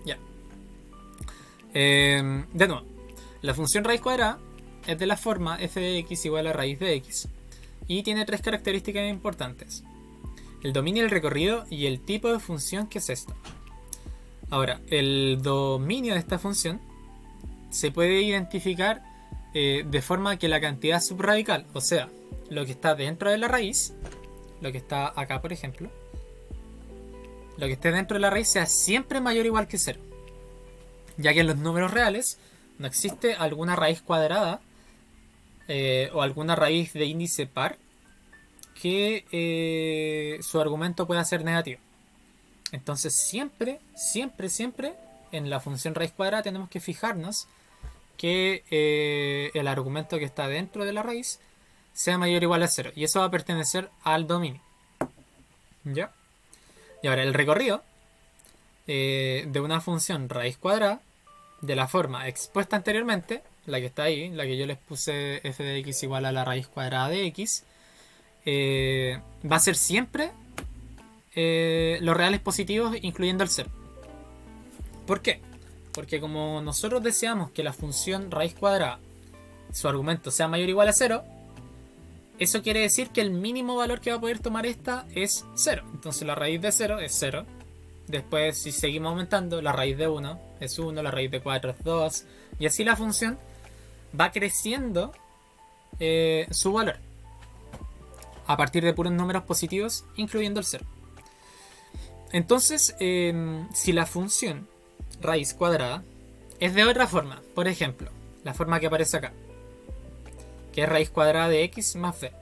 Ya. De nuevo, la función raíz cuadrada es de la forma f de x igual a raíz de x y tiene tres características importantes: el dominio, el recorrido y el tipo de función que es esta. Ahora, el dominio de esta función se puede identificar de forma que la cantidad subradical, o sea, lo que está dentro de la raíz, lo que está acá por ejemplo, lo que esté dentro de la raíz sea siempre mayor o igual que 0, ya que en los números reales no existe alguna raíz cuadrada o alguna raíz de índice par que su argumento pueda ser negativo. Entonces siempre en la función raíz cuadrada tenemos que fijarnos que el argumento que está dentro de la raíz sea mayor o igual a 0, y eso va a pertenecer al dominio. ¿Ya? Y ahora el recorrido de una función raíz cuadrada de la forma expuesta anteriormente, la que está ahí, la que yo les puse f de x igual a la raíz cuadrada de x, va a ser siempre los reales positivos incluyendo el 0. ¿Por qué? Porque como nosotros deseamos que la función raíz cuadrada, su argumento sea mayor o igual a 0, eso quiere decir que el mínimo valor que va a poder tomar esta es 0. Entonces la raíz de 0 es 0. Después, si seguimos aumentando, la raíz de 1 es 1, la raíz de 4 es 2, y así la función va creciendo su valor a partir de puros números positivos, incluyendo el 0. Entonces, si la función raíz cuadrada es de otra forma, por ejemplo, la forma que aparece acá, que es raíz cuadrada de x más b,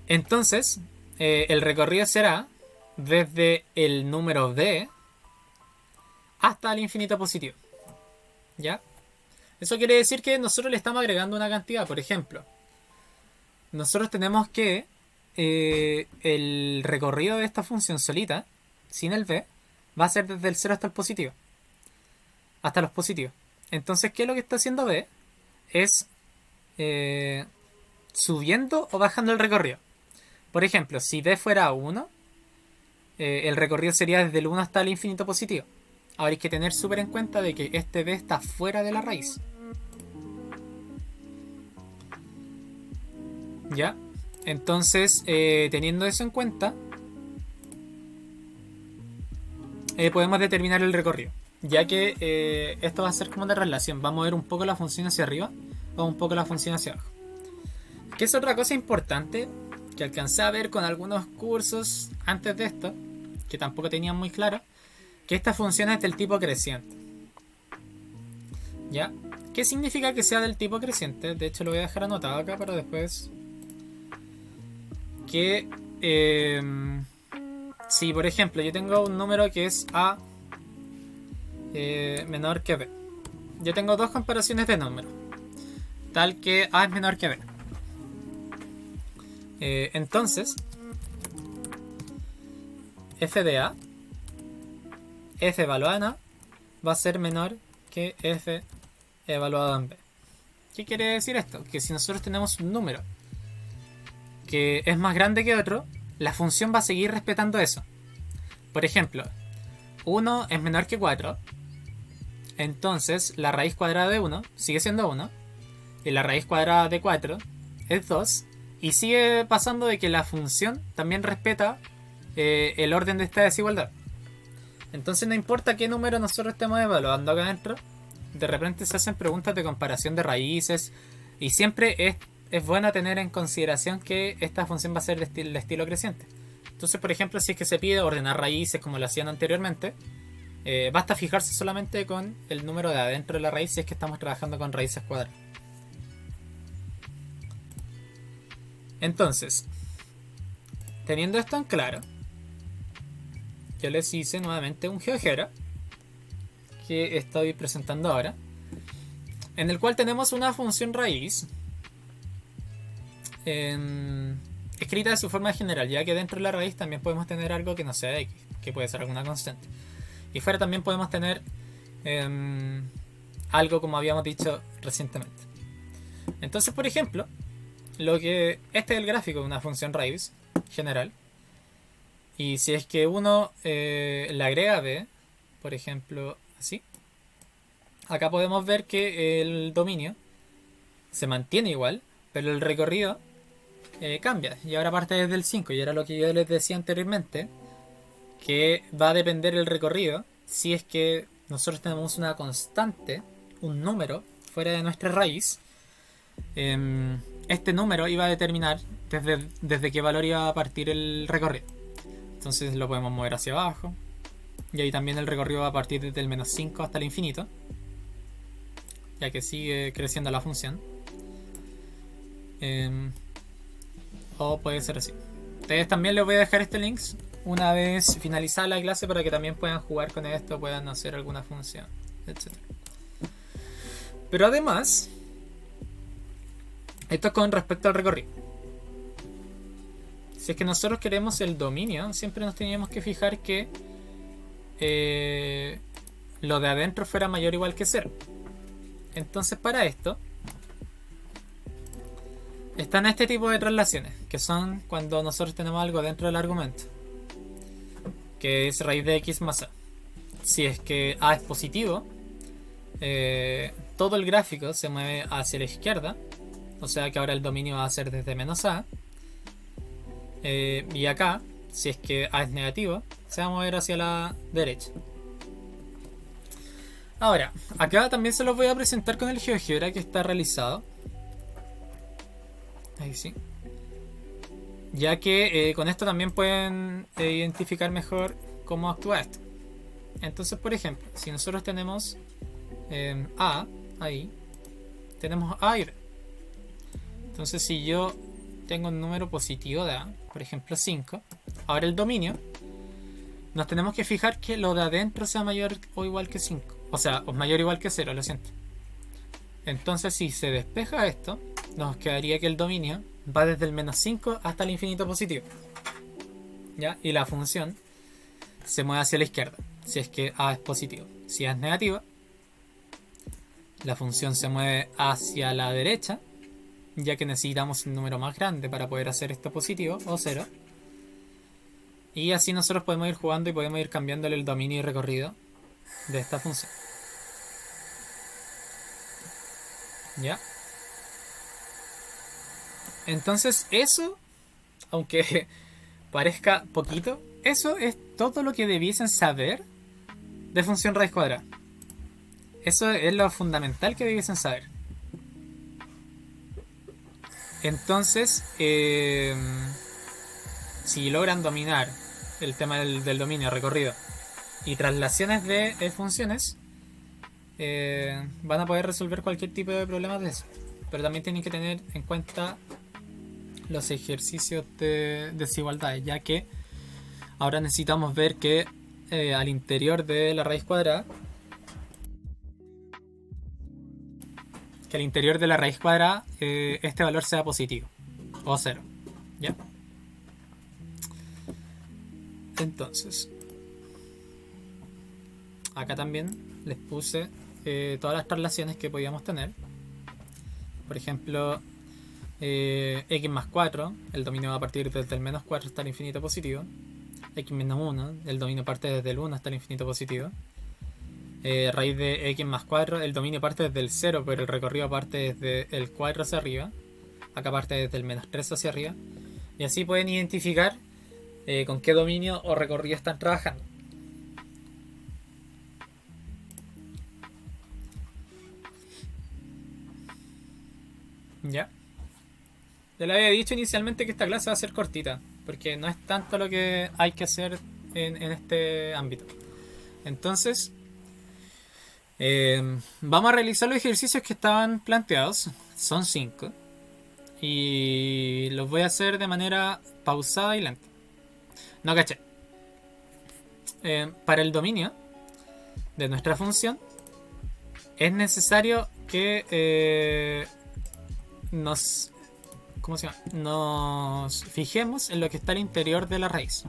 entonces el recorrido será desde el número b hasta el infinito positivo. ¿Ya? Eso quiere decir que nosotros le estamos agregando una cantidad. Por ejemplo, nosotros tenemos que el recorrido de esta función solita, sin el b, va a ser desde el 0 hasta el positivo. Hasta los positivos. Entonces, ¿qué es lo que está haciendo b? Es subiendo o bajando el recorrido. Por ejemplo, si b fuera 1, el recorrido sería desde el 1 hasta el infinito positivo. Ahora hay que tener súper en cuenta de que este b está fuera de la raíz. ¿Ya? Entonces, teniendo eso en cuenta, podemos determinar el recorrido. Ya que esto va a ser como una relación. Va a mover un poco la función hacia arriba o un poco la función hacia abajo. Que es otra cosa importante que alcancé a ver con algunos cursos antes de esto, que tampoco tenían muy claro, que esta función es del tipo creciente. ¿Ya? ¿Qué significa que sea del tipo creciente? De hecho lo voy a dejar anotado acá para después. Que si por ejemplo yo tengo un número que es a menor que b, yo tengo dos comparaciones de números, tal que a es menor que b. Entonces f de a, f evaluada en a, va a ser menor que f evaluado en b. ¿Qué quiere decir esto? Que si nosotros tenemos un número que es más grande que otro, la función va a seguir respetando eso. Por ejemplo, 1 es menor que 4, entonces la raíz cuadrada de 1 sigue siendo 1, y la raíz cuadrada de 4 es 2, y sigue pasando de que la función también respeta el orden de esta desigualdad. Entonces no importa qué número nosotros estemos evaluando acá adentro, de repente se hacen preguntas de comparación de raíces, y siempre es bueno tener en consideración que esta función va a ser de estilo creciente. Entonces, por ejemplo, si es que se pide ordenar raíces como lo hacían anteriormente, basta fijarse solamente con el número de adentro de la raíz si es que estamos trabajando con raíces cuadradas. Entonces, teniendo esto en claro, yo les hice nuevamente un GeoGebra que estoy presentando ahora, en el cual tenemos una función raíz escrita de su forma general, ya que dentro de la raíz también podemos tener algo que no sea x, que puede ser alguna constante, y fuera también podemos tener algo como habíamos dicho recientemente. Entonces, por ejemplo, este es el gráfico de una función raíz general, Y si es que uno le agrega b, por ejemplo, así, acá podemos ver que el dominio se mantiene igual, pero el recorrido cambia. Y ahora parte desde el 5. Y era lo que yo les decía anteriormente, que va a depender el recorrido si es que nosotros tenemos una constante, un número, fuera de nuestra raíz. Este número iba a determinar desde qué valor iba a partir el recorrido. Entonces lo podemos mover hacia abajo. Y ahí también el recorrido va a partir desde el menos 5 hasta el infinito, ya que sigue creciendo la función. O puede ser así. Ustedes también les voy a dejar este link una vez finalizada la clase para que también puedan jugar con esto, puedan hacer alguna función, etc. Pero además, esto es con respecto al recorrido. Si es que nosotros queremos el dominio, siempre nos teníamos que fijar que lo de adentro fuera mayor o igual que 0. Entonces para esto están este tipo de traslaciones, que son cuando nosotros tenemos algo dentro del argumento, que es raíz de x más a. Si es que a es positivo, todo el gráfico se mueve hacia la izquierda, o sea que ahora el dominio va a ser desde menos a. Y acá, si es que a es negativo, se va a mover hacia la derecha. Ahora, acá también se los voy a presentar con el GeoGebra que está realizado. Ahí sí. Ya que con esto también pueden identificar mejor cómo actúa esto. Entonces, por ejemplo, si nosotros tenemos A, ahí, tenemos A y B. Entonces, si yo tengo un número positivo de A, por ejemplo 5, ahora el dominio, nos tenemos que fijar que lo de adentro sea mayor o igual que 5. O sea, o mayor o igual que 0, lo siento. Entonces, si se despeja esto, nos quedaría que el dominio va desde el menos 5 hasta el infinito positivo. ¿Ya? Y la función se mueve hacia la izquierda, si es que A es positivo. Si A es negativa, la función se mueve hacia la derecha, ya que necesitamos un número más grande para poder hacer esto positivo o 0. Y así nosotros podemos ir jugando y podemos ir cambiándole el dominio y recorrido de esta función. ¿Ya? Entonces eso, aunque parezca poquito, eso es todo lo que debiesen saber de función raíz cuadrada. Eso es lo fundamental que debiesen saber. Entonces, si logran dominar el tema del dominio, recorrido y traslaciones de funciones, van a poder resolver cualquier tipo de problemas de eso. Pero también tienen que tener en cuenta los ejercicios de desigualdades, ya que ahora necesitamos ver que al interior de la raíz cuadrada, este valor sea positivo o 0, ¿ya? Entonces, acá también les puse todas las traslaciones que podíamos tener. Por ejemplo, x más 4, el dominio va a partir desde el menos 4 hasta el infinito positivo. X menos 1, el dominio parte desde el 1 hasta el infinito positivo. Raíz de x más 4, el dominio parte desde el 0, pero el recorrido parte desde el 4 hacia arriba. Acá parte desde el menos 3 hacia arriba. Y así pueden identificar con qué dominio o recorrido están trabajando. Ya. Ya le había dicho inicialmente que esta clase va a ser cortita, porque no es tanto lo que hay que hacer en este ámbito. Entonces, vamos a realizar los ejercicios que estaban planteados. Son 5. Y los voy a hacer de manera pausada y lenta. No caché. Para el dominio de nuestra función, es necesario que nos fijemos en lo que está al interior de la raíz.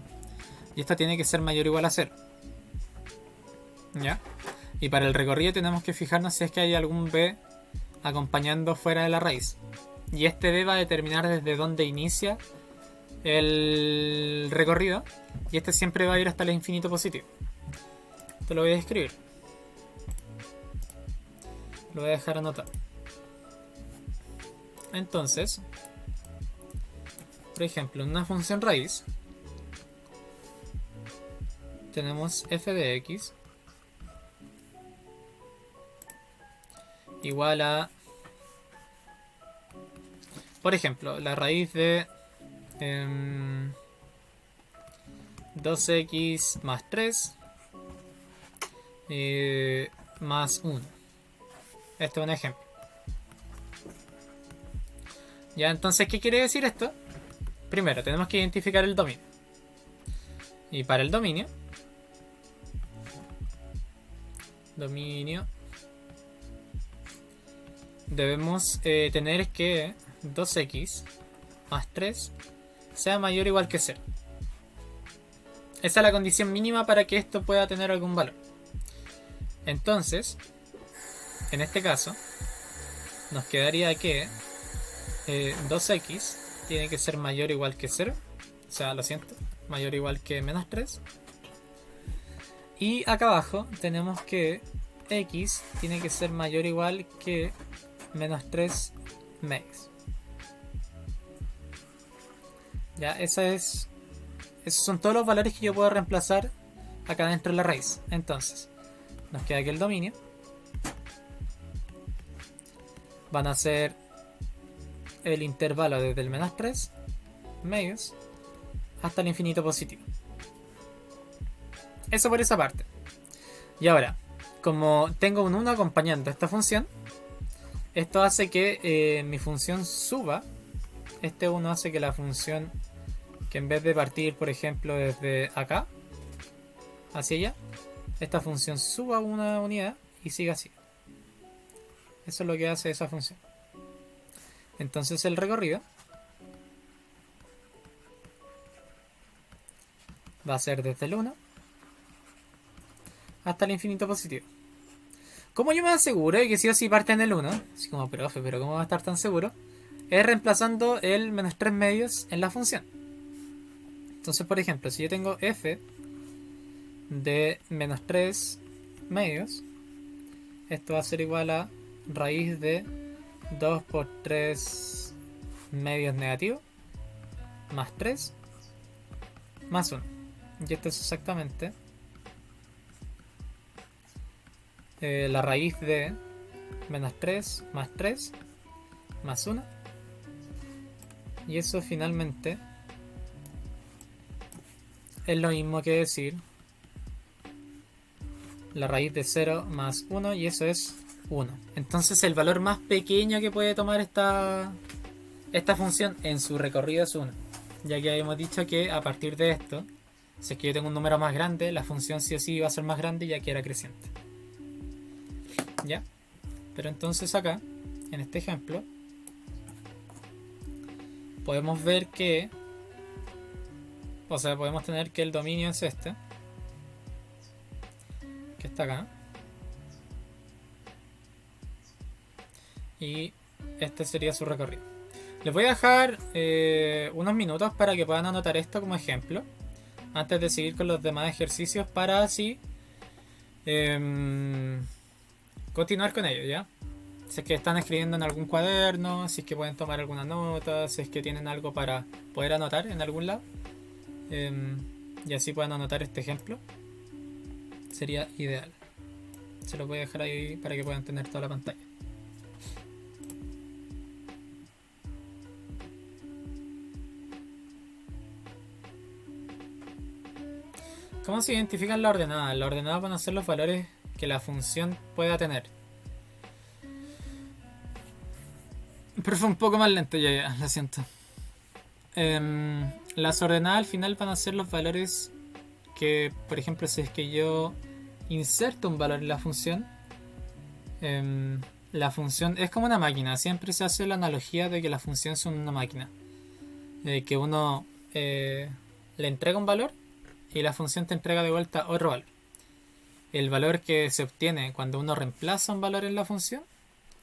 Y esto tiene que ser mayor o igual a 0. ¿Ya? Y para el recorrido tenemos que fijarnos si es que hay algún b acompañando fuera de la raíz. Y este b va a determinar desde dónde inicia el recorrido. Y este siempre va a ir hasta el infinito positivo. Te lo voy a escribir. Lo voy a dejar anotado. Entonces, por ejemplo, en una función raíz tenemos f de x igual a, por ejemplo, la raíz de 2x más 3 más 1. Este es un ejemplo. Ya, entonces, ¿qué quiere decir esto? Primero, tenemos que identificar el dominio. Y para el dominio, debemos tener que 2x más 3 sea mayor o igual que 0. Esa es la condición mínima para que esto pueda tener algún valor. Entonces, en este caso, nos quedaría que 2x tiene que ser mayor o igual que 0. O sea, lo siento, mayor o igual que menos 3. Y acá abajo tenemos que x tiene que ser mayor o igual que menos 3 medios. Ya, esos son todos los valores que yo puedo reemplazar acá dentro de la raíz. Entonces, nos queda que el dominio van a ser el intervalo desde el menos 3 medios hasta el infinito positivo. Eso por esa parte. Y ahora, como tengo un 1 acompañando esta función, esto hace que mi función suba. Este 1 hace que la función, que en vez de partir, por ejemplo, desde acá hacia allá, esta función suba una unidad y siga así. Eso es lo que hace esa función. Entonces el recorrido va a ser desde el 1 hasta el infinito positivo. ¿Cómo yo me aseguro de que sí o sí parte en el 1? Así como, profe, pero ¿cómo va a estar tan seguro? Es reemplazando el menos 3 medios en la función. Entonces, por ejemplo, si yo tengo f de menos 3 medios, esto va a ser igual a raíz de 2 por 3 medios negativo más 3 más 1. Y esto es exactamente la raíz de menos 3 más 3 más 1. Y eso finalmente es lo mismo que decir la raíz de 0 más 1, y eso es 1. Entonces el valor más pequeño que puede tomar esta función en su recorrido es 1. Ya que habíamos dicho que a partir de esto, si es que yo tengo un número más grande, la función sí o sí va a ser más grande ya que era creciente. ¿Ya? Pero entonces acá, en este ejemplo, podemos ver que, o sea, podemos tener que el dominio es este, que está acá, y este sería su recorrido. Les voy a dejar unos minutos para que puedan anotar esto como ejemplo antes de seguir con los demás ejercicios, para así continuar con ello, ¿ya? Si es que están escribiendo en algún cuaderno, si es que pueden tomar alguna nota, si es que tienen algo para poder anotar en algún lado, y así puedan anotar este ejemplo, sería ideal. Se lo voy a dejar ahí para que puedan tener toda la pantalla. ¿Cómo se identifican las ordenadas? Las ordenadas van a ser los valores que la función pueda tener. Pero fue un poco más lento, ya, lo siento. Las ordenadas al final van a ser los valores que, por ejemplo, si es que yo inserto un valor en la función es como una máquina. Siempre se hace la analogía de que la función es una máquina. Que uno le entrega un valor y la función te entrega de vuelta otro valor. El valor que se obtiene cuando uno reemplaza un valor en la función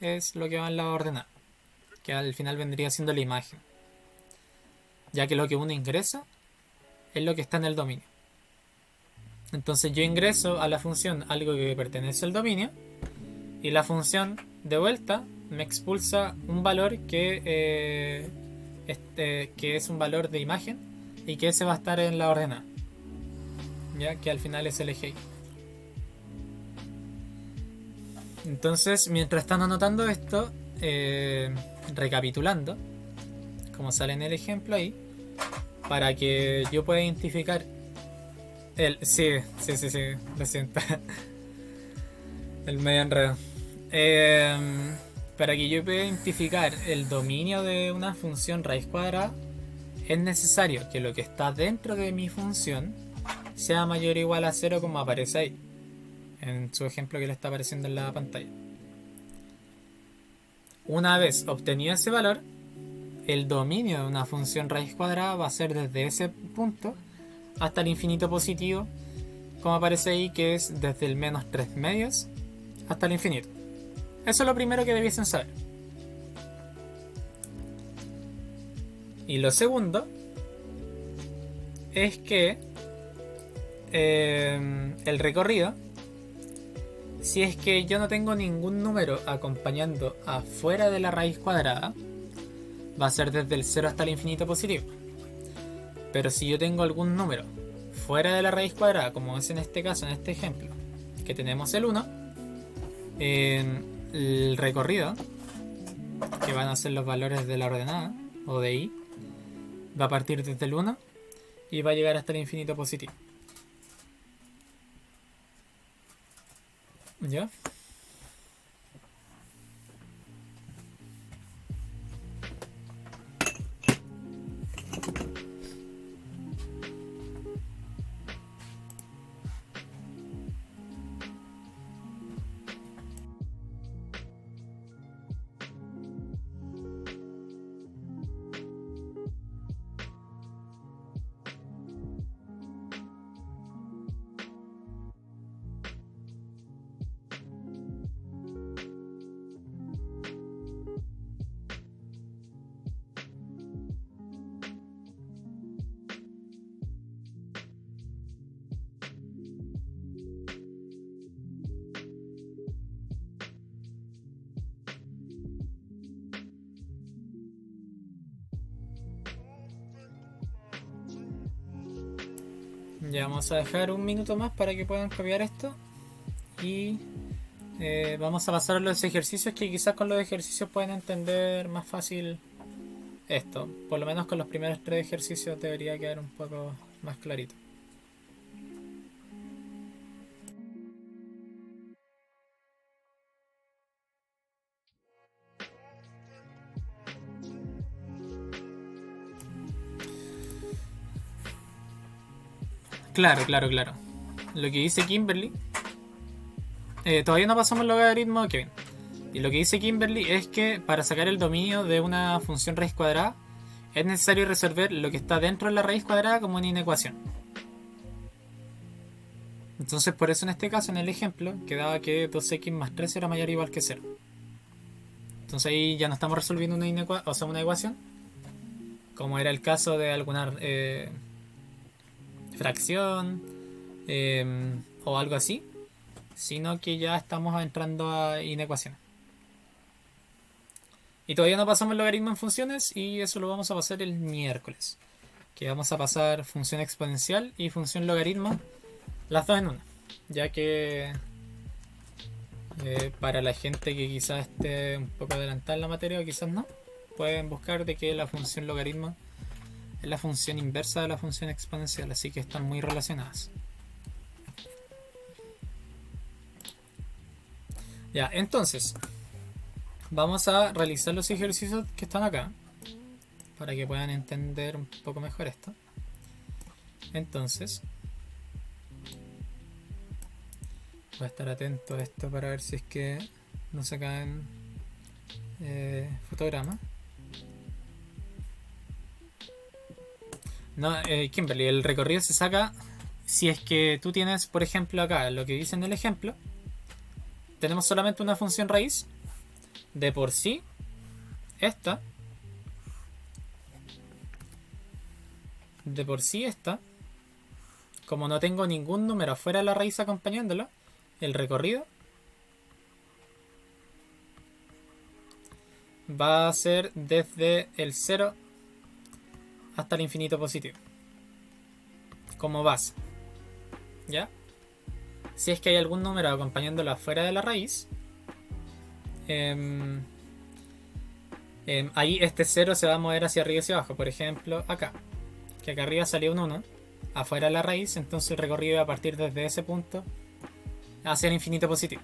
es lo que va en la ordenada, que al final vendría siendo la imagen. ya que lo que uno ingresa es lo que está en el dominio. Entonces yo ingreso a la función algo que pertenece al dominio y la función de vuelta me expulsa un valor que es un valor de imagen y que ese va a estar en la ordenada, ya que al final es el eje Y. Entonces, mientras están anotando esto, recapitulando, como sale en el ejemplo ahí, para que yo pueda identificar el... Sí, lo siento. El medio enredo. Para que yo pueda identificar el dominio de una función raíz cuadrada, es necesario que lo que está dentro de mi función sea mayor o igual a 0, como aparece ahí, en su ejemplo que le está apareciendo en la pantalla. Una vez obtenido ese valor, el dominio de una función raíz cuadrada va a ser desde ese punto hasta el infinito positivo, como aparece ahí, que es desde el menos 3 medios hasta el infinito. Eso es lo primero que debiesen saber. Y lo segundo es que el recorrido, si es que yo no tengo ningún número acompañando afuera de la raíz cuadrada, va a ser desde el 0 hasta el infinito positivo. Pero si yo tengo algún número fuera de la raíz cuadrada, como es en este caso, en este ejemplo, que tenemos el 1, el recorrido, que van a ser los valores de la ordenada, o de I, va a partir desde el 1 y va a llegar hasta el infinito positivo. ¿Ya? Ya vamos a dejar un minuto más para que puedan copiar esto. Y vamos a pasar a los ejercicios, que quizás con los ejercicios pueden entender más fácil esto. Por lo menos con los primeros 3 ejercicios debería quedar un poco más clarito. Claro. Lo que dice Kimberly, todavía no pasamos el logaritmo, Kevin. Y lo que dice Kimberly es que para sacar el dominio de una función raíz cuadrada es necesario resolver lo que está dentro de la raíz cuadrada como una inecuación. Entonces, por eso en este caso, en el ejemplo, quedaba que 2x más 3 era mayor o igual que 0. Entonces ahí ya no estamos resolviendo una ecuación, como era el caso de alguna fracción o algo así, sino que ya estamos entrando a inecuaciones. Y todavía no pasamos el logaritmo en funciones, y eso lo vamos a pasar el miércoles, que vamos a pasar función exponencial y función logaritmo, las dos en una, ya que para la gente que quizás esté un poco adelantada en la materia o quizás no, pueden buscar de que la función logaritmo es la función inversa de la función exponencial, así que están muy relacionadas. Ya, entonces vamos a realizar los ejercicios que están acá para que puedan entender un poco mejor esto. Entonces voy a estar atento a esto para ver si es que no se caen fotogramas. No, Kimberly, el recorrido se saca si es que tú tienes, por ejemplo, acá lo que dice en el ejemplo, tenemos solamente una función raíz. De por sí, esta de por sí esta, como no tengo ningún número fuera de la raíz acompañándolo, el recorrido va a ser desde el 0 hasta el infinito positivo, como base. ¿Ya? Si es que hay algún número acompañándolo afuera de la raíz, ahí este 0 se va a mover hacia arriba y hacia abajo. Por ejemplo, acá, que acá arriba salió un 1 afuera de la raíz, entonces el recorrido va a partir desde ese punto hacia el infinito positivo.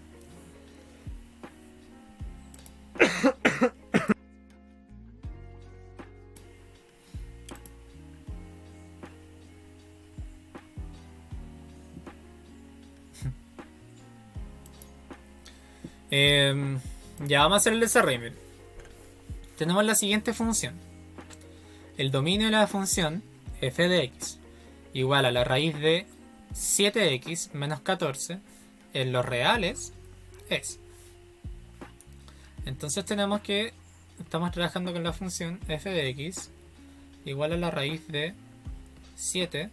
Ya vamos a hacer el desarrollo. Tenemos la siguiente función. El dominio de la función f de x igual a la raíz de 7x menos 14 en los reales es. Entonces tenemos que estamos trabajando con la función f de x igual a la raíz de 7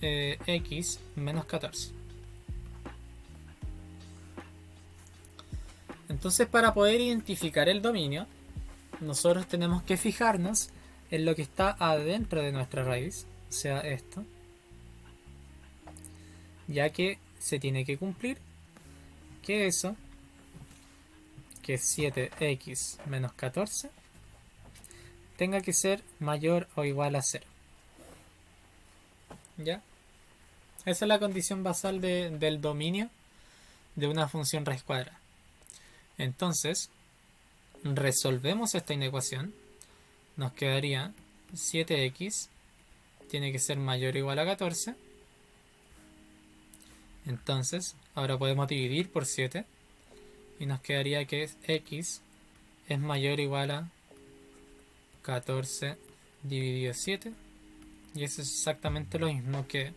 x menos 14. Entonces, para poder identificar el dominio, nosotros tenemos que fijarnos en lo que está adentro de nuestra raíz, o sea, esto, ya que se tiene que cumplir que eso, que es 7x menos 14, tenga que ser mayor o igual a 0. ¿Ya? Esa es la condición basal del dominio de una función raíz cuadrada. Entonces, resolvemos esta inecuación. Nos quedaría 7x tiene que ser mayor o igual a 14. Entonces, ahora podemos dividir por 7 y nos quedaría que x es mayor o igual a 14 dividido 7. Y eso es exactamente lo mismo que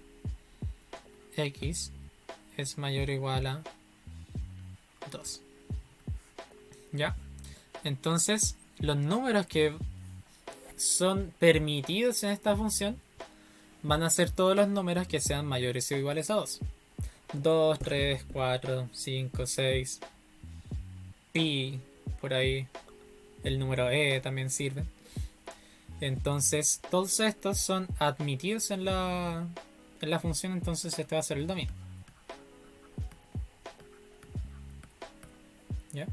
x es mayor o igual a 2. ¿Ya? Entonces, los números que son permitidos en esta función van a ser todos los números que sean mayores o iguales a 2. 2, 3, 4, 5, 6, pi, por ahí. El número e también sirve. Entonces, todos estos son admitidos en la función, entonces este va a ser el dominio. ¿Ya?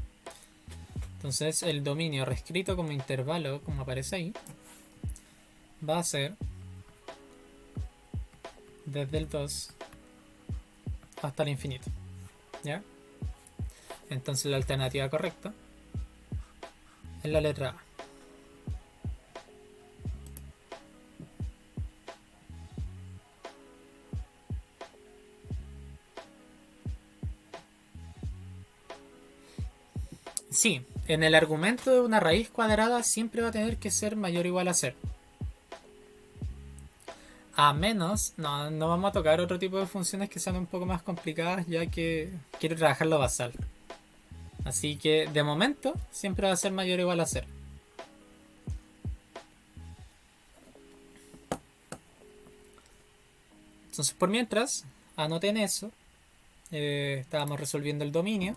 Entonces el dominio reescrito como intervalo, como aparece ahí, va a ser desde el 2 hasta el infinito. ¿Ya? Entonces la alternativa correcta es la letra A. Sí, en el argumento de una raíz cuadrada siempre va a tener que ser mayor o igual a 0. A menos, no vamos a tocar otro tipo de funciones que sean un poco más complicadas, ya que quiero trabajar lo basal. Así que de momento siempre va a ser mayor o igual a 0. Entonces, por mientras, anoten eso. Estábamos resolviendo el dominio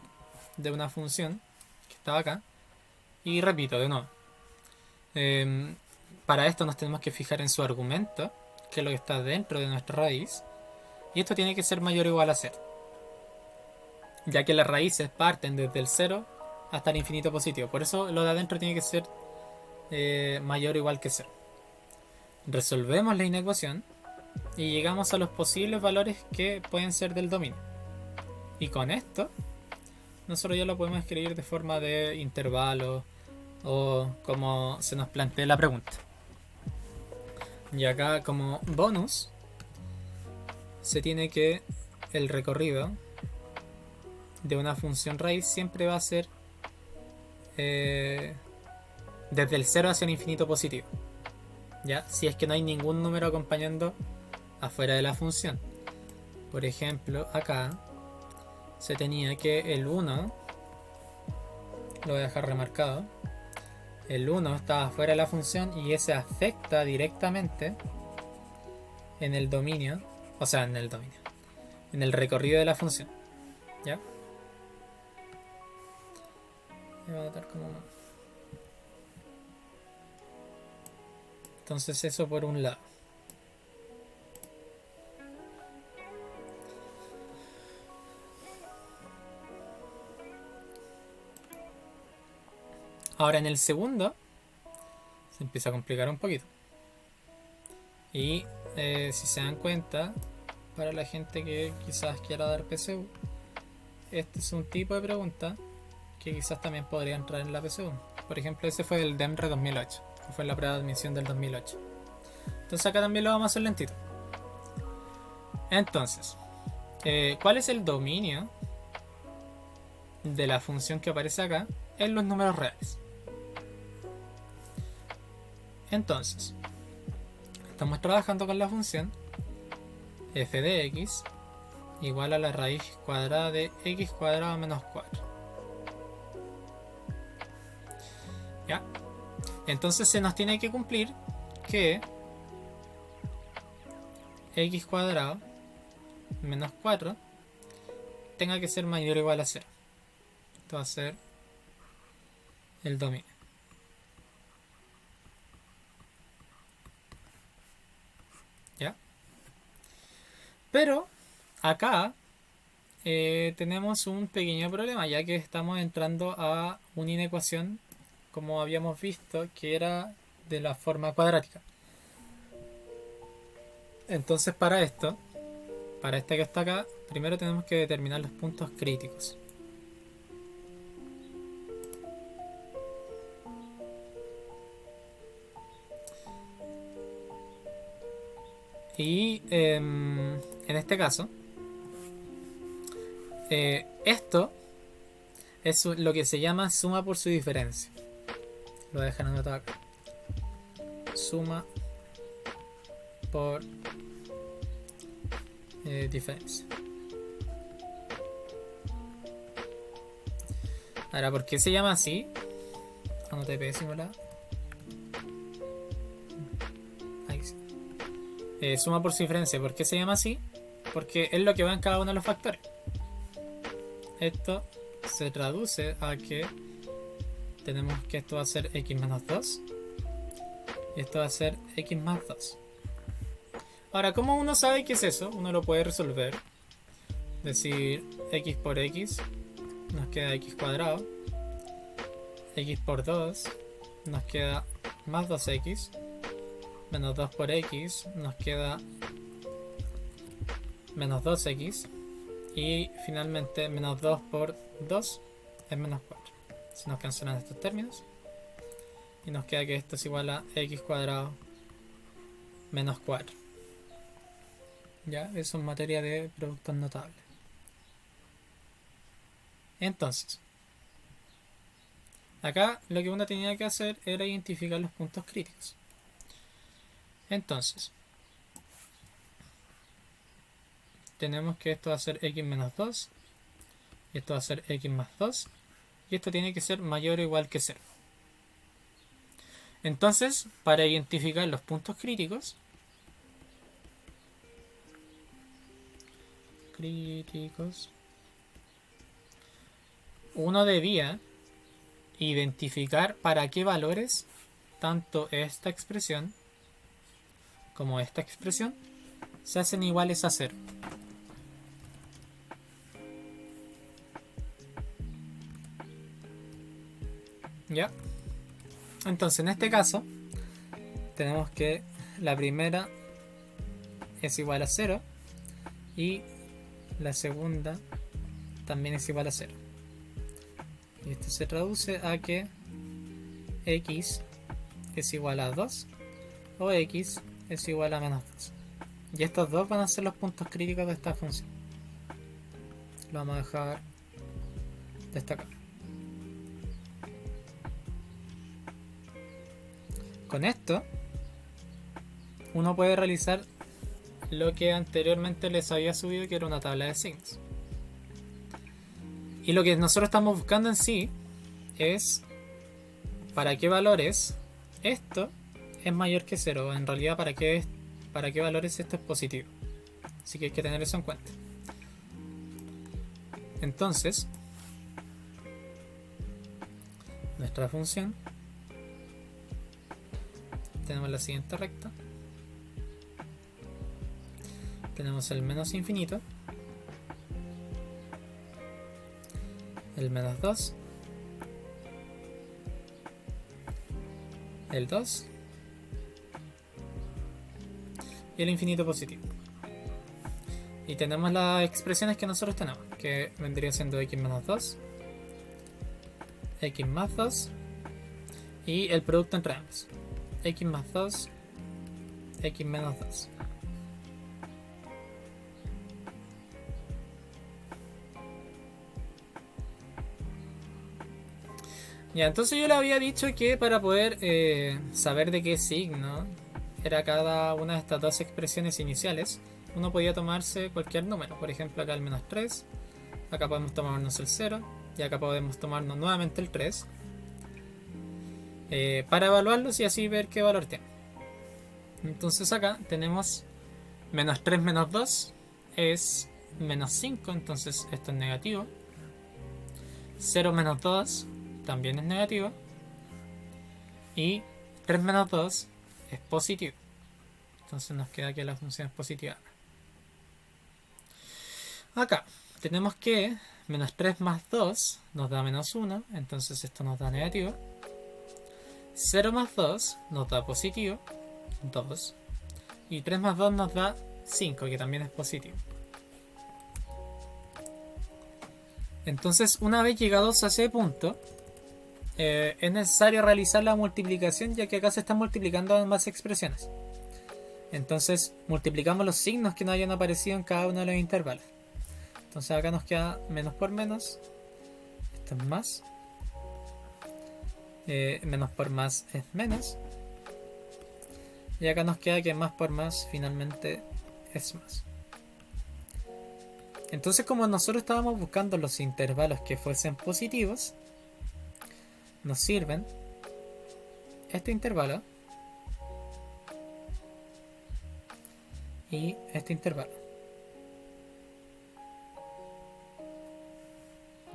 de una función que estaba acá. Y repito de nuevo. Para esto nos tenemos que fijar en su argumento, que es lo que está dentro de nuestra raíz. Y esto tiene que ser mayor o igual a 0. Ya que las raíces parten desde el 0 hasta el infinito positivo. Por eso lo de adentro tiene que ser mayor o igual que 0. Resolvemos la inecuación y llegamos a los posibles valores que pueden ser del dominio. Y con esto, nosotros ya lo podemos escribir de forma de intervalo o como se nos plantea la pregunta. Y acá como bonus se tiene que el recorrido de una función raíz siempre va a ser desde el 0 hacia el infinito positivo. ¿Ya? Si es que no hay ningún número acompañando afuera de la función. Por ejemplo, acá se tenía que el 1, lo voy a dejar remarcado, el 1 está fuera de la función y ese afecta directamente en el dominio, o sea, en el dominio, en el recorrido de la función. ¿Ya? Me va a dar como... Entonces eso por un lado. Ahora en el segundo se empieza a complicar un poquito. Y si se dan cuenta, para la gente que quizás quiera dar PSU, este es un tipo de pregunta que quizás también podría entrar en la PSU. Por ejemplo, ese fue el DEMRE 2008, que fue la prueba de admisión del 2008. Entonces acá también lo vamos a hacer lentito. Entonces, ¿cuál es el dominio de la función que aparece acá en los números reales? Entonces, estamos trabajando con la función f de x igual a la raíz cuadrada de x cuadrado menos 4. ¿Ya? Entonces se nos tiene que cumplir que x cuadrado menos 4 tenga que ser mayor o igual a 0. Esto va a ser el dominio. ¿Ya? Pero acá tenemos un pequeño problema, ya que estamos entrando a una inecuación, como habíamos visto, que era de la forma cuadrática. Entonces para esto, para este que está acá, primero tenemos que determinar los puntos críticos. Y en este caso, esto es lo que se llama suma por su diferencia. Lo dejan anotado acá. Suma por diferencia. Ahora, ¿por qué se llama así? Anoté pésimo la... suma por su diferencia. ¿Por qué se llama así? Porque es lo que va en cada uno de los factores. Esto se traduce a que tenemos que esto va a ser x menos 2 y esto va a ser x más 2. Ahora, ¿cómo uno sabe qué es eso? Uno lo puede resolver. Decir x por x nos queda x cuadrado, x por 2 nos queda más 2x, menos 2 por x nos queda menos 2x, y finalmente menos 2 por 2 es menos 4. Se nos cancelan estos términos y nos queda que esto es igual a x cuadrado menos 4. Ya, eso en materia de productos notables. Entonces, acá lo que uno tenía que hacer era identificar los puntos críticos. Entonces, tenemos que esto va a ser x menos 2 y esto va a ser x más 2 y esto tiene que ser mayor o igual que 0. Entonces, para identificar los puntos críticos, uno debía identificar para qué valores tanto esta expresión como esta expresión se hacen iguales a 0. ¿Ya? Entonces en este caso tenemos que la primera es igual a 0 y la segunda también es igual a 0. Y esto se traduce a que x es igual a 2 o x es igual a menos 2. Y estos dos van a ser los puntos críticos de esta función. Lo vamos a dejar destacado. Con esto, uno puede realizar lo que anteriormente les había subido, que era una tabla de signos. Y lo que nosotros estamos buscando en sí es para qué valores esto es mayor que 0. En realidad, para qué valores esto es positivo. Así que hay que tener eso en cuenta. Entonces, nuestra función, tenemos la siguiente recta. Tenemos el menos infinito, el menos 2, el 2 y el infinito positivo. Y tenemos las expresiones que nosotros tenemos, que vendría siendo x menos 2, x más 2 y el producto entre ambos, x más 2, x menos 2. Ya, entonces yo le había dicho que para poder saber de qué signo era cada una de estas dos expresiones iniciales, uno podía tomarse cualquier número. Por ejemplo, acá el menos 3, acá podemos tomarnos el 0 y acá podemos tomarnos nuevamente el 3 para evaluarlos y así ver qué valor tiene. Entonces acá tenemos menos 3 menos 2 es menos 5, entonces esto es negativo. 0 menos 2 también es negativo. Y 3 menos 2 es positivo. Entonces nos queda que la función es positiva. Acá tenemos que menos 3 más 2 nos da menos 1. Entonces esto nos da negativo. 0 más 2 nos da positivo, 2. Y 3 más 2 nos da 5, que también es positivo. Entonces, una vez llegados a ese punto, es necesario realizar la multiplicación, ya que acá se están multiplicando ambas expresiones. Entonces, multiplicamos los signos que nos hayan aparecido en cada uno de los intervalos. Entonces, acá nos queda menos por menos. Esto es más. Menos por más es menos. Y acá nos queda que más por más finalmente es más. Entonces, como nosotros estábamos buscando los intervalos que fuesen positivos, nos sirven este intervalo y este intervalo.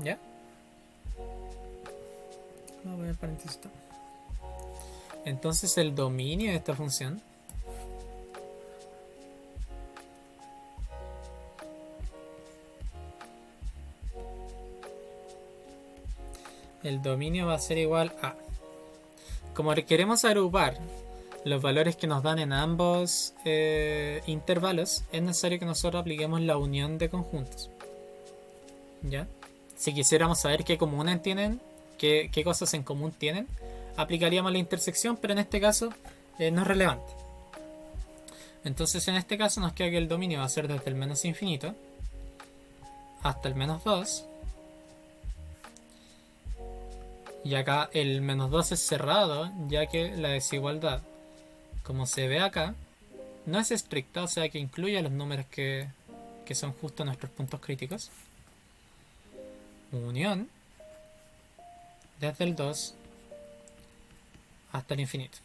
¿Ya? Voy a poner paréntesis. Entonces el dominio de esta función va a ser igual a, como queremos agrupar los valores que nos dan en ambos intervalos, es necesario que nosotros apliquemos la unión de conjuntos. ¿Ya? Si quisiéramos saber qué comunes tienen, qué cosas en común tienen, aplicaríamos la intersección, pero en este caso no es relevante. Entonces en este caso nos queda que el dominio va a ser desde el menos infinito hasta el menos 2. Y acá el menos 2 es cerrado, ya que la desigualdad, como se ve acá, no es estricta, o sea que incluye los números que son justo nuestros puntos críticos. Unión desde el 2 hasta el infinito.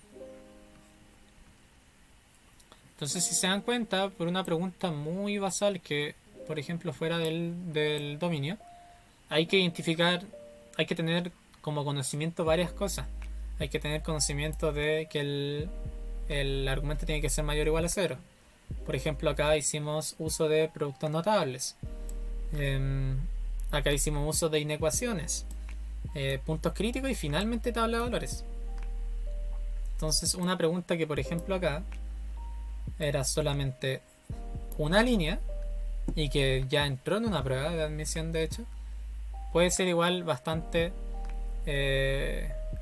Entonces, si se dan cuenta, por una pregunta muy basal que, por ejemplo, fuera del dominio, hay que identificar, hay que tener como conocimiento varias cosas. Hay que tener conocimiento de que el argumento tiene que ser mayor o igual a 0. Por ejemplo, acá hicimos uso de productos notables. Acá hicimos uso de inecuaciones, puntos críticos y finalmente tabla de valores. Entonces, una pregunta que, por ejemplo, acá era solamente una línea y que ya entró en una prueba de admisión, de hecho, puede ser igual bastante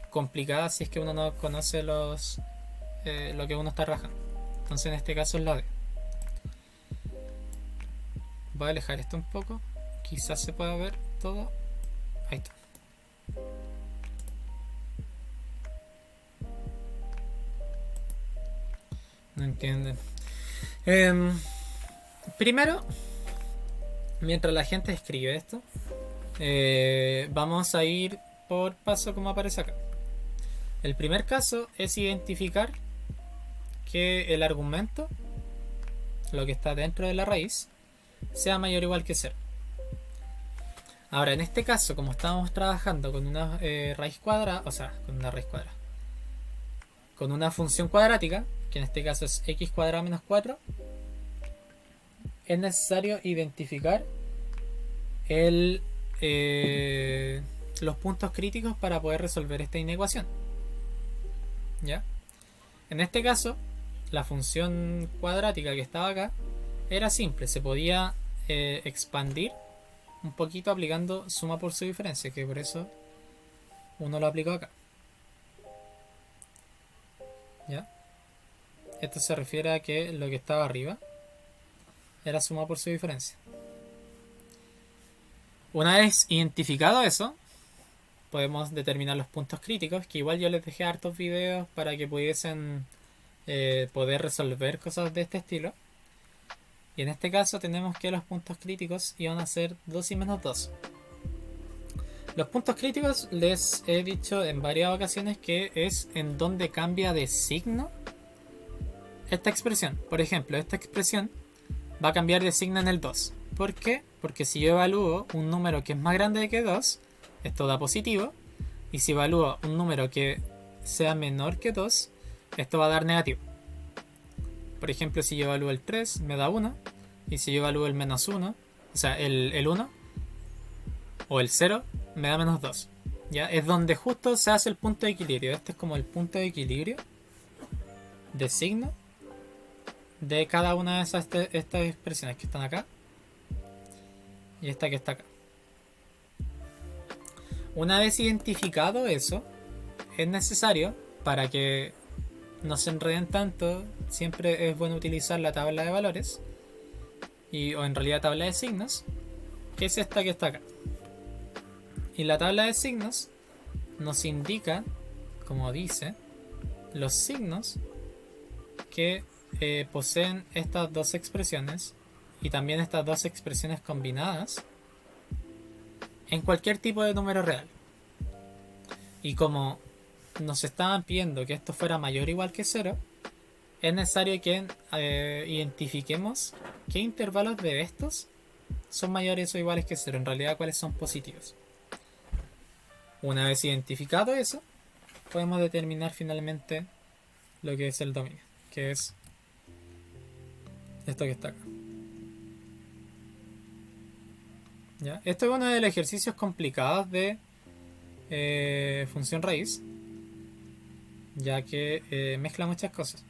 complicada si es que uno no conoce lo que uno está trabajando. Entonces, en este caso es la D. Voy a alejar esto un poco, quizás se pueda ver todo. Ahí está. No entienden. Primero, mientras la gente escribe esto, vamos a ir por paso como aparece acá. El primer caso es identificar que el argumento, lo que está dentro de la raíz, sea mayor o igual que 0. Ahora, en este caso, como estamos trabajando con una raíz cuadrada, o sea, con una raíz cuadrada, con una función cuadrática, que en este caso es x cuadrado menos 4, es necesario identificar los puntos críticos para poder resolver esta inecuación. ¿Ya? En este caso, la función cuadrática que estaba acá era simple, se podía expandir un poquito aplicando suma por su diferencia, que por eso uno lo aplicó acá. ¿Ya? Esto se refiere a que lo que estaba arriba era suma por su diferencia. Una vez identificado eso, podemos determinar los puntos críticos, que igual yo les dejé hartos videos para que pudiesen poder resolver cosas de este estilo. Y en este caso tenemos que los puntos críticos iban a ser 2 y menos 2. Los puntos críticos les he dicho en varias ocasiones que es en donde cambia de signo esta expresión. Por ejemplo, esta expresión va a cambiar de signo en el 2. ¿Por qué? Porque si yo evalúo un número que es más grande que 2, esto da positivo. Y si evalúo un número que sea menor que 2, esto va a dar negativo. Por ejemplo, si yo evalúo el 3, me da 1. Y si yo evalúo el menos 1, o sea, el 1 o el 0, me da menos 2. ¿Ya? Es donde justo se hace el punto de equilibrio. Este es como el punto de equilibrio de signo de cada una de estas expresiones que están acá y esta que está acá. Una vez identificado eso, es necesario, para que no se enreden tanto, siempre es bueno utilizar la tabla de valores o en realidad tabla de signos, que es esta que está acá. Y la tabla de signos nos indica, como dice, los signos que poseen estas dos expresiones y también estas dos expresiones combinadas en cualquier tipo de número real. Y como nos estaban pidiendo que esto fuera mayor o igual que 0, es necesario que identifiquemos qué intervalos de estos son mayores o iguales que 0, en realidad cuáles son positivos. Una vez identificado eso, podemos determinar finalmente lo que es el dominio, que es esto que está acá. ¿Ya? Esto es uno de los ejercicios complicados de función raíz, ya que mezcla muchas cosas.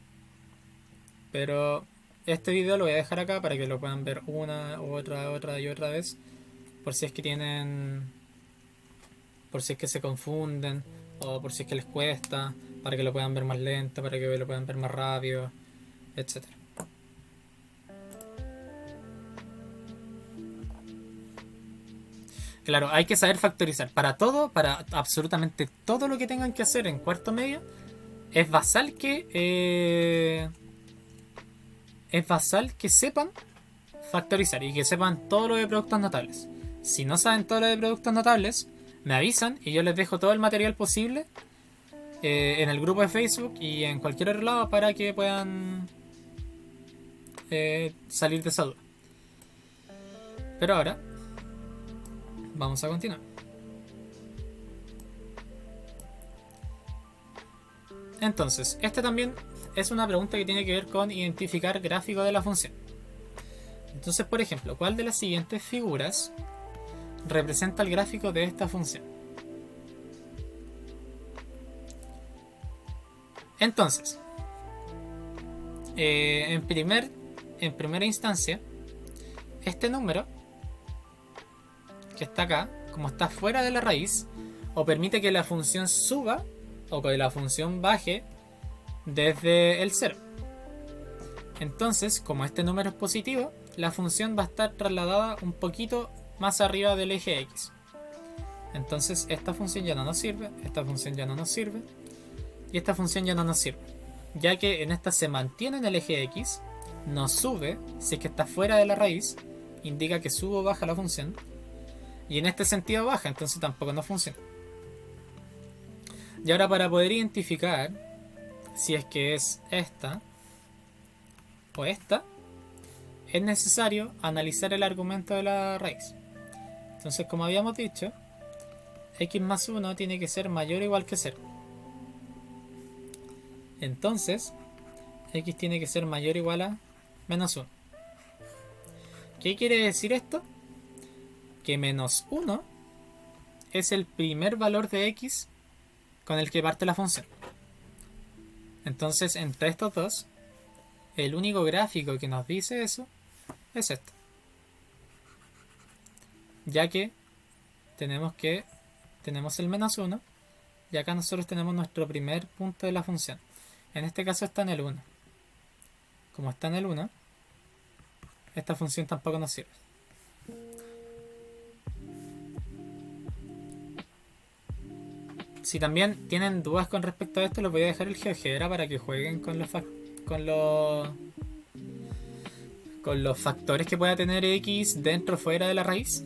Pero este video lo voy a dejar acá para que lo puedan ver una u otra y otra vez, por si es que por si es que se confunden o por si es que les cuesta, para que lo puedan ver más lento, para que lo puedan ver más rápido, etc. Claro, hay que saber factorizar. Para todo, para absolutamente todo lo que tengan que hacer en cuarto medio, es basal que sepan factorizar y que sepan todo lo de productos notables. Si no saben todo lo de productos notables, me avisan y yo les dejo todo el material posible en el grupo de Facebook y en cualquier otro lado para que puedan salir de esa duda. Pero ahora vamos a continuar. Entonces, esta también es una pregunta que tiene que ver con identificar gráfico de la función. Entonces, por ejemplo, ¿cuál de las siguientes figuras representa el gráfico de esta función? Entonces, en primera instancia, este número que está acá, como está fuera de la raíz, o permite que la función suba o que la función baje desde el 0. Entonces, como este número es positivo, la función va a estar trasladada un poquito más arriba del eje X. Entonces esta función ya no nos sirve, esta función ya no nos sirve y esta función ya no nos sirve, ya que en esta se mantiene en el eje X, no sube, si es que está fuera de la raíz, indica que sube o baja la función, y en este sentido baja, entonces tampoco nos funciona. Y ahora para poder identificar si es que es esta o esta, es necesario analizar el argumento de la raíz. Entonces, como habíamos dicho, x más 1 tiene que ser mayor o igual que 0. Entonces, x tiene que ser mayor o igual a menos 1. ¿Qué quiere decir esto? Que menos 1 es el primer valor de x con el que parte la función. Entonces, entre estos dos, el único gráfico que nos dice eso es este. Ya que tenemos el menos 1 y acá nosotros tenemos nuestro primer punto de la función. En este caso está en el 1. Como está en el 1, esta función tampoco nos sirve. Si también tienen dudas con respecto a esto, les voy a dejar el GeoGebra para que jueguen con los factores que pueda tener x dentro o fuera de la raíz.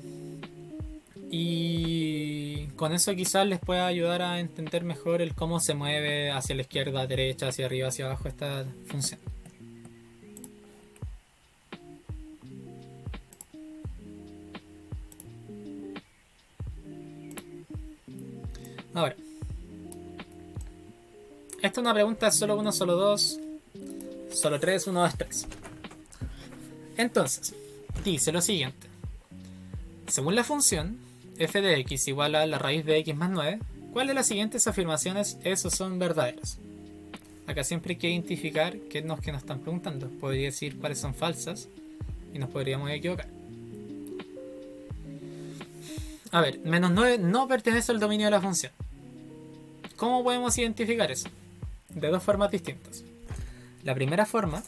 Y con eso quizás les pueda ayudar a entender mejor el cómo se mueve hacia la izquierda, derecha, hacia arriba, hacia abajo esta función. Ahora, esta es una pregunta solo 1, solo 2, solo 3, 1, 2, 3. Entonces, dice lo siguiente. Según la función f de x igual a la raíz de x más 9, ¿cuál de las siguientes afirmaciones esos son verdaderas? Acá siempre hay que identificar qué es lo que nos están preguntando. Podría decir cuáles son falsas y nos podríamos equivocar. A ver, menos 9 no pertenece al dominio de la función. ¿Cómo podemos identificar eso? De dos formas distintas. La primera forma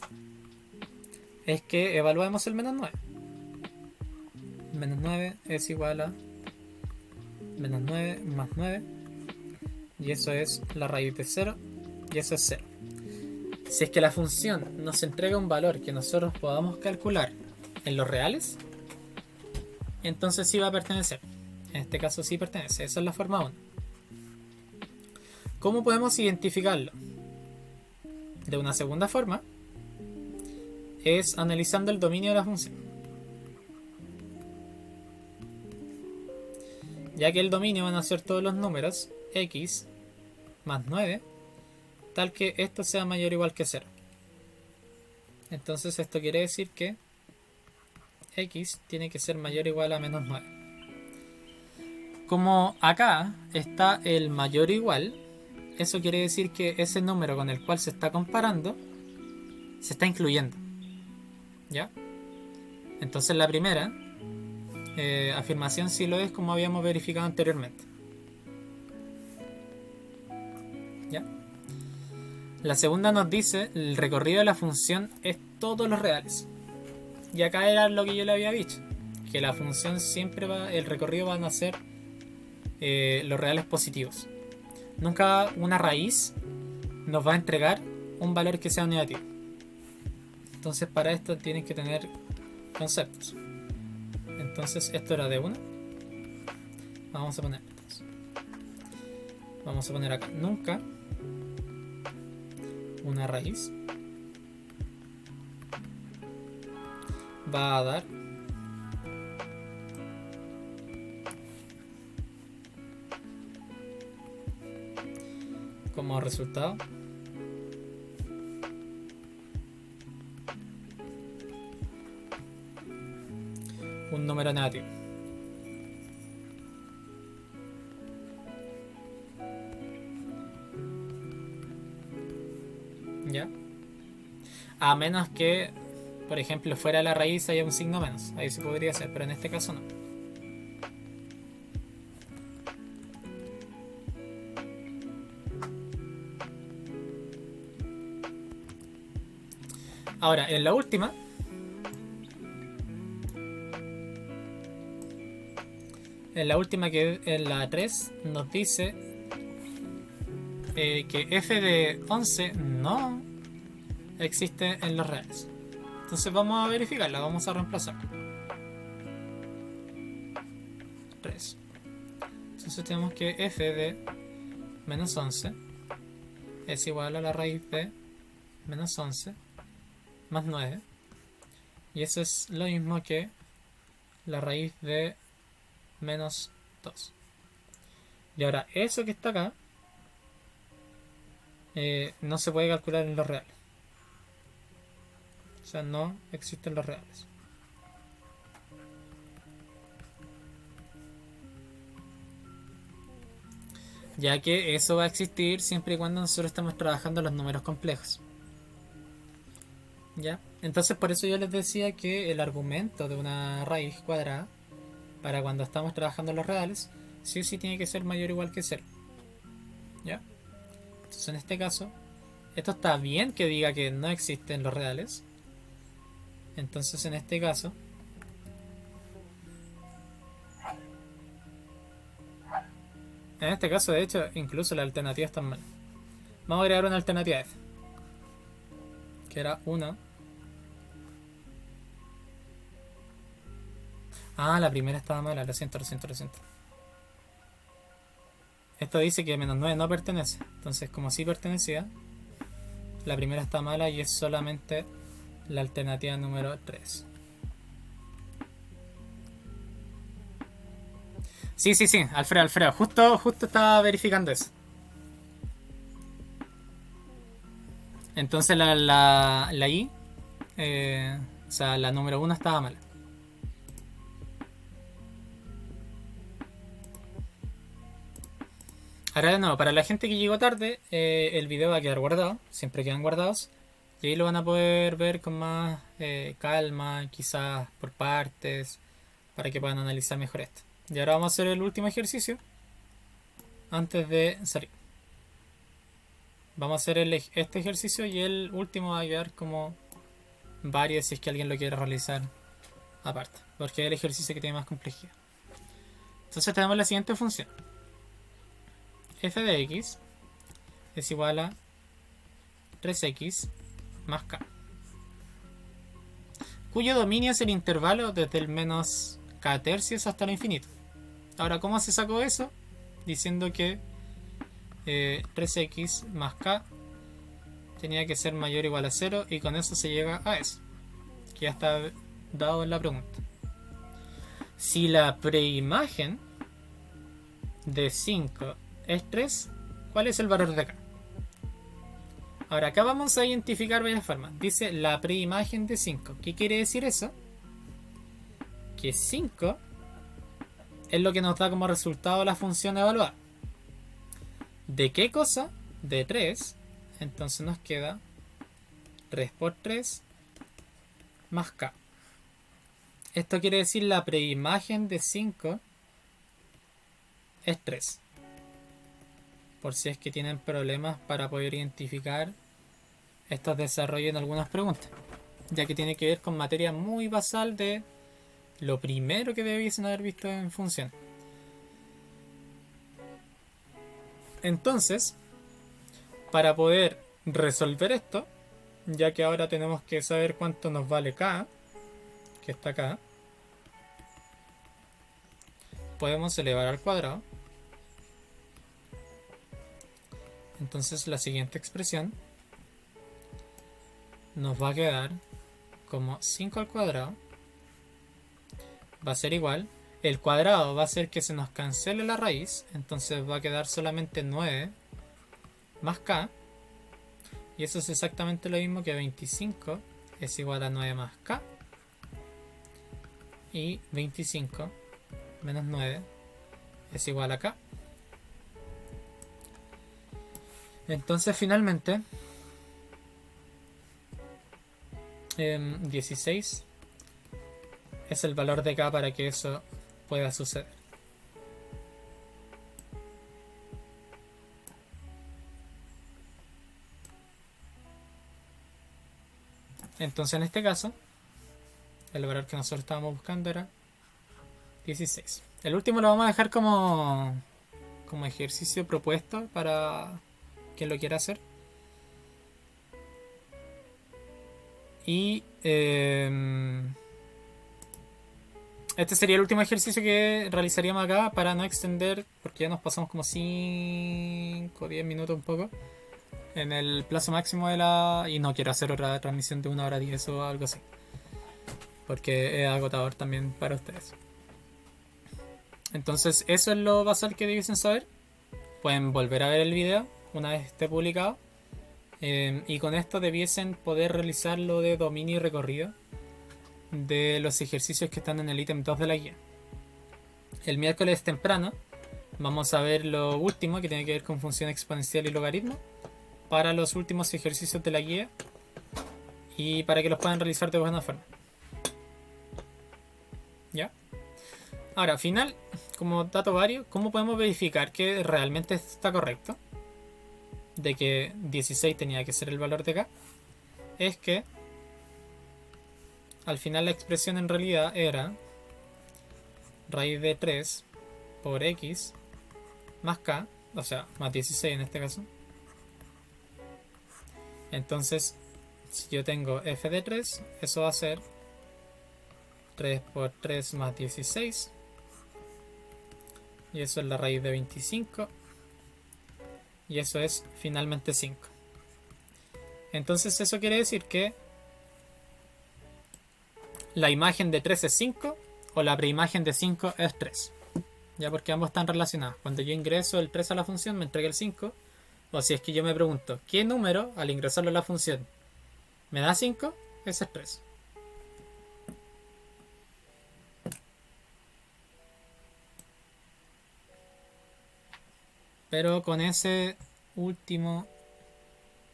es que evaluemos el menos 9. Menos 9 es igual a menos 9 más 9, y eso es la raíz de 0, y eso es 0. Si es que la función nos entrega un valor que nosotros podamos calcular en los reales, entonces sí va a pertenecer. En este caso sí pertenece. Esa es la forma 1. ¿Cómo podemos identificarlo? De una segunda forma es analizando el dominio de la función. Ya que el dominio van a ser todos los números x más 9, tal que esto sea mayor o igual que 0. Entonces esto quiere decir que x tiene que ser mayor o igual a menos 9. Como acá está el mayor o igual, eso quiere decir que ese número con el cual se está comparando se está incluyendo. ¿Ya? Entonces la primera afirmación sí lo es, como habíamos verificado anteriormente. ¿Ya? La segunda nos dice el recorrido de la función es todos los reales. Y acá era lo que yo le había dicho, que la función siempre el recorrido van a ser los reales positivos. Nunca una raíz nos va a entregar un valor que sea negativo. Entonces para esto tienen que tener conceptos. Entonces esto era de 1. Vamos a poner acá nunca una raíz va a dar como resultado un número negativo. ¿Ya? A menos que, por ejemplo, fuera de la raíz haya un signo menos. Ahí sí podría ser, pero en este caso no. Ahora, en la última, que en la 3 nos dice que f de 11 no existe en los reales. Entonces vamos a verificarla, vamos a reemplazar 3. Entonces tenemos que f de menos 11 es igual a la raíz de menos 11 más 9. Y eso es lo mismo que la raíz de menos 2. Y ahora, eso que está acá no se puede calcular en los reales. O sea, no existen los reales. Ya que eso va a existir siempre y cuando nosotros estamos trabajando los números complejos. ¿Ya? Entonces por eso yo les decía que el argumento de una raíz cuadrada para cuando estamos trabajando los reales sí o sí tiene que ser mayor o igual que 0. ¿Ya? Entonces en este caso, esto está bien que diga que no existen los reales. Entonces en este caso de hecho incluso la alternativa está mal. Vamos a agregar una alternativa F, que era 1. Ah, la primera estaba mala, lo siento. Esto dice que menos 9 no pertenece. Entonces, como sí pertenecía, la primera está mala y es solamente la alternativa número 3. Sí, Alfredo. Justo estaba verificando eso. Entonces la I, o sea, la número 1 estaba mala. Ahora no, para la gente que llegó tarde, el video va a quedar guardado, siempre quedan guardados. Y ahí lo van a poder ver con más calma, quizás por partes, para que puedan analizar mejor esto. Y ahora vamos a hacer el último ejercicio antes de salir. Vamos a hacer este ejercicio y el último va a quedar como varios si es que alguien lo quiere realizar aparte, porque es el ejercicio que tiene más complejidad. Entonces tenemos la siguiente función. F de x es igual a 3x más k, cuyo dominio es el intervalo desde el menos k tercios hasta el infinito. Ahora, ¿cómo se sacó eso? Diciendo que 3x más k tenía que ser mayor o igual a 0 y con eso se llega a eso, que ya está dado en la pregunta. Si la preimagen de 5 es 3, ¿cuál es el valor de acá? Ahora acá vamos a identificar varias formas. Dice la preimagen de 5. ¿Qué quiere decir eso? Que 5 es lo que nos da como resultado la función evaluada. ¿De qué cosa? De 3. Entonces nos queda 3 por 3 más k. Esto quiere decir la preimagen de 5 es 3. Por si es que tienen problemas para poder identificar estos desarrollos en algunas preguntas, ya que tiene que ver con materia muy basal de lo primero que debiesen haber visto en función. Entonces, para poder resolver esto, ya que ahora tenemos que saber cuánto nos vale k, que está acá, podemos elevar al cuadrado. Entonces la siguiente expresión nos va a quedar como 5 al cuadrado va a ser igual. El cuadrado va a hacer que se nos cancele la raíz, entonces va a quedar solamente 9 más k. Y eso es exactamente lo mismo que 25 es igual a 9 más k. Y 25 menos 9 es igual a k. Entonces finalmente 16 es el valor de k para que eso pueda suceder. Entonces en este caso el valor que nosotros estábamos buscando era 16. El último lo vamos a dejar como ejercicio propuesto para quien lo quiera hacer. Y Este sería el último ejercicio que realizaríamos acá para no extender, porque ya nos pasamos como 5 o 10 minutos un poco en el plazo máximo de la... Y no quiero hacer otra transmisión de 1 hora 10 o algo así, porque es agotador también para ustedes. Entonces eso es lo basal que debiesen saber. Pueden volver a ver el video una vez esté publicado. Y con esto debiesen poder realizar lo de dominio y recorrido de los ejercicios que están en el ítem 2 de la guía. El miércoles temprano vamos a ver lo último que tiene que ver con función exponencial y logaritmo para los últimos ejercicios de la guía y para que los puedan realizar de buena forma. ¿Ya? Ahora, final, como dato vario, ¿cómo podemos verificar que realmente está correcto? De que 16 tenía que ser el valor de acá. Es que al final la expresión en realidad era raíz de 3 por x más k, o sea, más 16 en este caso. Entonces, si yo tengo f de 3, eso va a ser 3 por 3 más 16. Y eso es la raíz de 25. Y eso es finalmente 5. Entonces eso quiere decir que la imagen de 3 es 5 o la preimagen de 5 es 3. Ya, porque ambos están relacionados. Cuando yo ingreso el 3 a la función me entrega el 5. O si es que yo me pregunto, ¿qué número al ingresarlo a la función me da 5? Ese es 3. Pero con ese último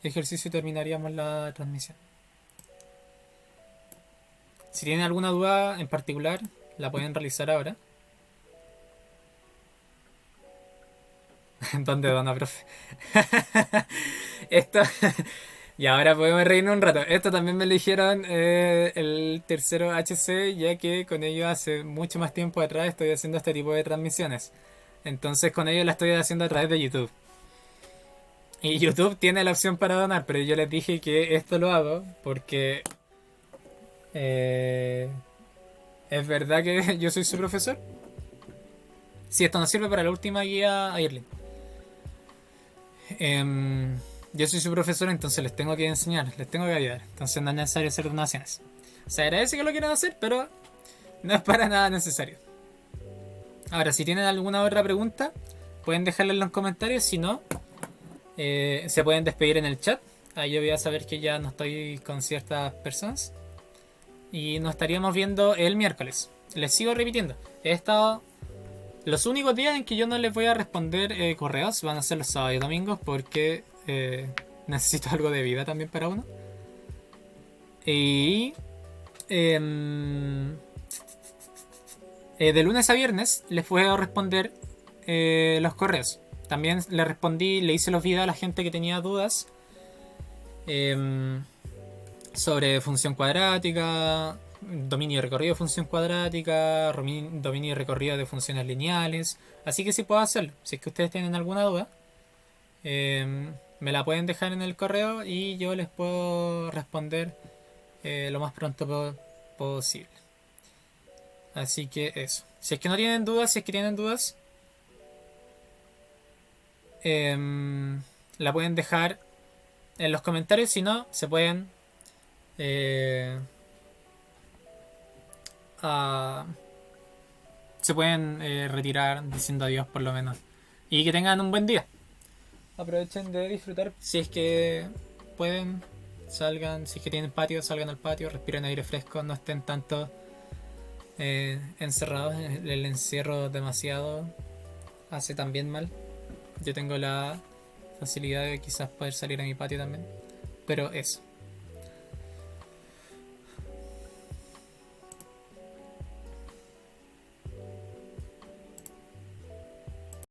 ejercicio terminaríamos la transmisión. Si tienen alguna duda en particular, la pueden realizar ahora. ¿Dónde, dona profe? Esto... Y ahora podemos reírnos un rato. Esto también me lo dijeron el tercero HC, ya que con ellos hace mucho más tiempo atrás estoy haciendo este tipo de transmisiones. Entonces con ellos la estoy haciendo a través de YouTube. Y YouTube tiene la opción para donar, pero yo les dije que esto lo hago porque es verdad que yo soy su profesor. Si esto nos sirve para la última guía a Irling. Yo soy su profesor, entonces les tengo que enseñar, les tengo que ayudar. Entonces no es necesario hacer donaciones. Se agradece que lo quieran hacer, pero no es para nada necesario. Ahora, si tienen alguna otra pregunta, pueden dejarla en los comentarios. Si no, se pueden despedir en el chat. Ahí yo voy a saber que ya no estoy con ciertas personas. Y nos estaríamos viendo el miércoles. Les sigo repitiendo. He estado... Los únicos días en que yo no les voy a responder correos van a ser los sábados y domingos porque necesito algo de vida también para uno. Y de lunes a viernes les puedo responder los correos. También le respondí, le hice los videos a la gente que tenía dudas sobre función cuadrática, dominio y recorrido de función cuadrática, dominio y recorrido de funciones lineales. Así que sí puedo hacerlo. Si es que ustedes tienen alguna duda, me la pueden dejar en el correo y yo les puedo responder lo más pronto posible. Así que eso. Si es que no tienen dudas, si es que tienen dudas, la pueden dejar en los comentarios. Si no, se pueden retirar diciendo adiós por lo menos. Y que tengan un buen día. Aprovechen de disfrutar. Si es que pueden, salgan. Si es que tienen patio, salgan al patio, respiren aire fresco, no estén tanto encerrados. El encierro demasiado hace también mal. Yo tengo la facilidad de quizás poder salir a mi patio también. Pero eso.